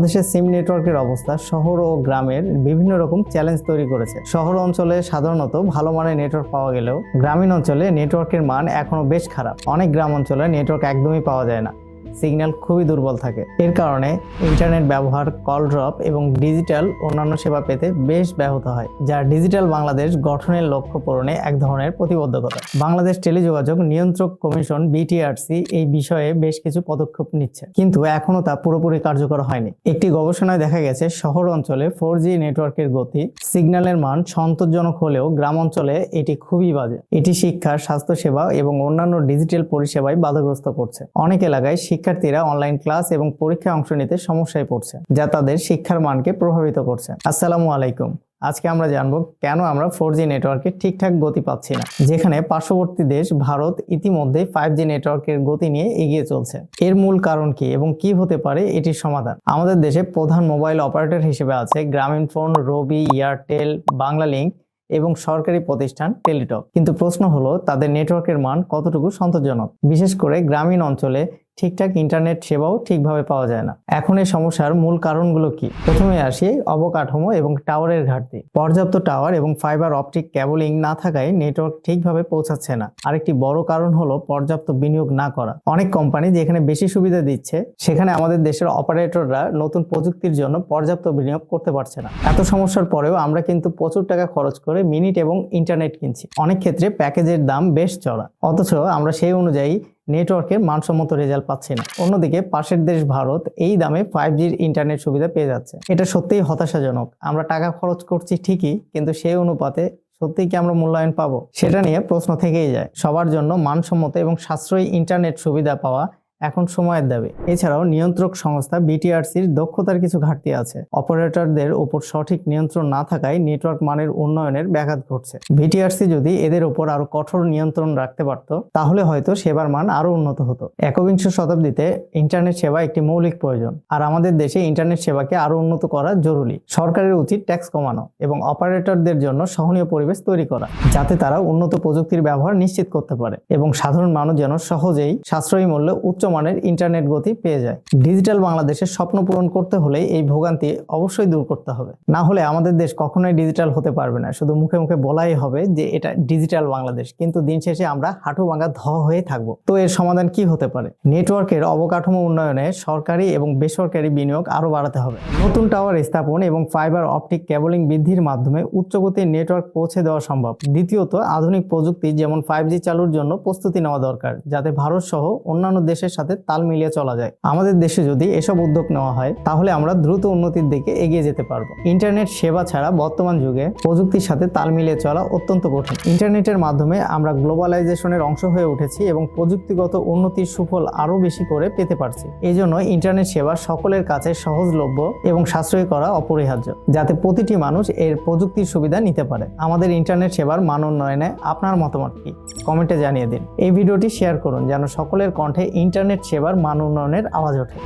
বাংলাদেশের সিম নেটওয়ার্কের অবস্থা শহর ও গ্রামের বিভিন্ন রকম চ্যালেঞ্জ তৈরি করেছে। শহর অঞ্চলে সাধারণত ভালো মানের নেটওয়ার্ক পাওয়া গেলেও গ্রামীণ অঞ্চলে নেটওয়ার্কের মান এখনো বেশ খারাপ। অনেক গ্রাম অঞ্চলে নেটওয়ার্ক একদমই পাওয়া যায় না, সিগন্যাল খুবই দুর্বল থাকে। এর কারণে ইন্টারনেট ব্যবহার, কল ড্রপ এবং ডিজিটাল অন্যান্য সেবা পেতে বেশ ব্যাহত হয়, যা ডিজিটাল বাংলাদেশ গঠনের লক্ষ্য পূরণে এক ধরনের প্রতিবদ্ধকতা। বাংলাদেশ টেলিযোগাযোগ নিয়ন্ত্রক কমিশন বিটিআরসি এই বিষয়ে বেশ কিছু পদক্ষেপ নিচ্ছে, কিন্তু এখনো তা পুরোপুরি কার্যকর হয়নি। একটি গবেষণায় দেখা গেছে শহর অঞ্চলে 4G নেটওয়ার্কের গতি, সিগন্যালের মান সন্তোষজনক হলেও গ্রাম অঞ্চলে এটি খুবই বাজে। এটি শিক্ষা, স্বাস্থ্যসেবা এবং অন্যান্য ডিজিটাল পরিষেবায় বাধাগ্রস্ত করছে। অনেক এলাকায় শিক্ষার্থীরা অনলাইন ক্লাস এবং পরীক্ষায় অংশ নিতে সমস্যায় পড়ছে, যা তাদের শিক্ষার মানকে প্রভাবিত করছে। আসসালামু আলাইকুম। আজকে আমরা জানবো কেন আমরা 4G নেটওয়ার্কের ঠিকঠাক গতি পাচ্ছি না, যেখানে পার্শ্ববর্তী দেশ ভারত ইতিমধ্যে 5G নেটওয়ার্কের গতি নিয়ে এগিয়ে চলছে। এর মূল কারণ কি এবং কি হতে পারে এটির সমাধান? আমাদের দেশে প্রধান মোবাইল অপারেটর হিসেবে আছে গ্রামীণফোন, রবি, এয়ারটেল, বাংলালিংক এবং সরকারি প্রতিষ্ঠান টেলিটক। কিন্তু প্রশ্ন হলো তাদের নেটওয়ার্কের মান কতটুকু সন্তোষজনক? বিশেষ করে গ্রামীণ অঞ্চলে ঠিকঠাক ইন্টারনেট সেবাও ঠিকভাবে পাওয়া যায় না। এখন এই সমস্যার মূল কারণগুলো কি? প্রথমে আসি অবকাঠামো এবং টাওয়ারের ঘাটতি। পর্যাপ্ত টাওয়ার এবং ফাইবার অপটিক কেবলিং না থাকায় নেটওয়ার্ক ঠিকভাবে পৌঁছাচ্ছে না। আরেকটি বড় কারণ হলো পর্যাপ্ত বিনিয়োগ না করা। অনেক কোম্পানি যেখানে বেশি সুবিধা দিচ্ছে, সেখানে আমাদের দেশের অপারেটররা নতুন প্রযুক্তির জন্য পর্যাপ্ত বিনিয়োগ করতে পারছে না। এত সমস্যার পরেও আমরা কিন্তু প্রচুর টাকা খরচ করে মিনিট এবং ইন্টারনেট কিনছি। অনেক ক্ষেত্রে প্যাকেজের দাম বেশ চড়া, অথচ আমরা সেই অনুযায়ী নেটওয়ার্কের মানসম্মত রেজাল্ট পাচ্ছি না। অন্যদিকে পাশের দেশ ভারত এই দামে 5G ইন্টারনেট সুবিধা পেয়ে যাচ্ছে। এটা সত্যিই হতাশাজনক। আমরা টাকা খরচ করছি ঠিকই, কিন্তু সেই অনুপাতে সত্যিই কি আমরা মূল্যায়ন পাবো? সেটা নিয়ে প্রশ্ন থেকেই যায়। সবার জন্য মানসম্মত এবং সাশ্রয়ী ইন্টারনেট সুবিধা পাওয়া এখন সময়ের দাবি। এছাড়াও নিয়ন্ত্রক সংস্থা বিটিআরসির দক্ষতার কিছু ঘাটতি আছে। অপারেটরদের উপর সঠিক নিয়ন্ত্রণ না থাকায় নেটওয়ার্ক মানের উন্নয়নের ব্যাঘাত ঘটছে। বিটিআরসি যদি এদের উপর আরো কঠোর নিয়ন্ত্রণ রাখতে পারত, তাহলে হয়তো সেবার মান আরো উন্নত হতো। একবিংশ শতাব্দীতে ইন্টারনেট সেবা একটি মৌলিক প্রয়োজন, আর আমাদের দেশে ইন্টারনেট সেবাকে আরো উন্নত করা জরুরি। সরকারের উচিত ট্যাক্স কমানো এবং অপারেটরদের জন্য সহনীয় পরিবেশ তৈরি করা, যাতে তারা উন্নত প্রযুক্তির ব্যবহার নিশ্চিত করতে পারে এবং সাধারণ মানুষ যেন সহজেই সাশ্রয়ী মূল্যে উচ্চ মানের ইন্টারনেট গতি পেয়ে যায়। ডিজিটাল বাংলাদেশের স্বপ্ন পূরণ করতে হলে এই ভোগান্তি অবশ্যই দূর করতে হবে। না হলে আমাদের দেশ কখনোই ডিজিটাল হতে পারবে না। শুধু মুখে মুখে বলাই হবে যে এটা ডিজিটাল বাংলাদেশ, কিন্তু দিন শেষে আমরা হাঁটু ভাঙা হয়ে থাকবো। তো এর সমাধান কি হতে পারে? নেটওয়ার্কের অবকাঠামো উন্নয়নে সরকারি এবং বেসরকারি বিনিয়োগ আরো বাড়াতে হবে। নতুন টাওয়ার স্থাপন এবং ফাইবার অপটিক কেবলিং বৃদ্ধির মাধ্যমে উচ্চগতির নেটওয়ার্ক পৌঁছে দেওয়া সম্ভব। দ্বিতীয়ত, আধুনিক প্রযুক্তি যেমন 5G চালুর জন্য প্রস্তুতি নেওয়া দরকার, যাতে ভারত সহ অন্যান্য দেশের সাথে তাল মিলিয়ে চলা যায়। আমাদের দেশে যদি এসব উদ্যোগ নেওয়া হয়, তাহলে আমরা দ্রুত উন্নতির দিকে এগিয়ে যেতে পারবো। ইন্টারনেট সেবা ছাড়া বর্তমান যুগে প্রযুক্তির সাথে তাল মিলিয়ে চলা অত্যন্ত কঠিন। ইন্টারনেটের মাধ্যমে আমরা গ্লোবালাইজেশনের অংশ হয়ে উঠেছি এবং প্রযুক্তিগত উন্নতির সুফল আরো বেশি করে পেতে পারছি। এই জন্য ইন্টারনেট সেবা সকলের কাছে সহজলভ্য এবং সাশ্রয়ী করা অপরিহার্য, যাতে প্রতিটি মানুষ এর প্রযুক্তির সুবিধা নিতে পারে। আমাদের ইন্টারনেট সেবার মান উন্নয়নে আপনার মতামত কি? কমেন্টে জানিয়ে দিন। এই ভিডিওটি শেয়ার করুন যেন সকলের কণ্ঠে ইন্টারনেট সেবার মান উন্নয়নের আওয়াজ ওঠে।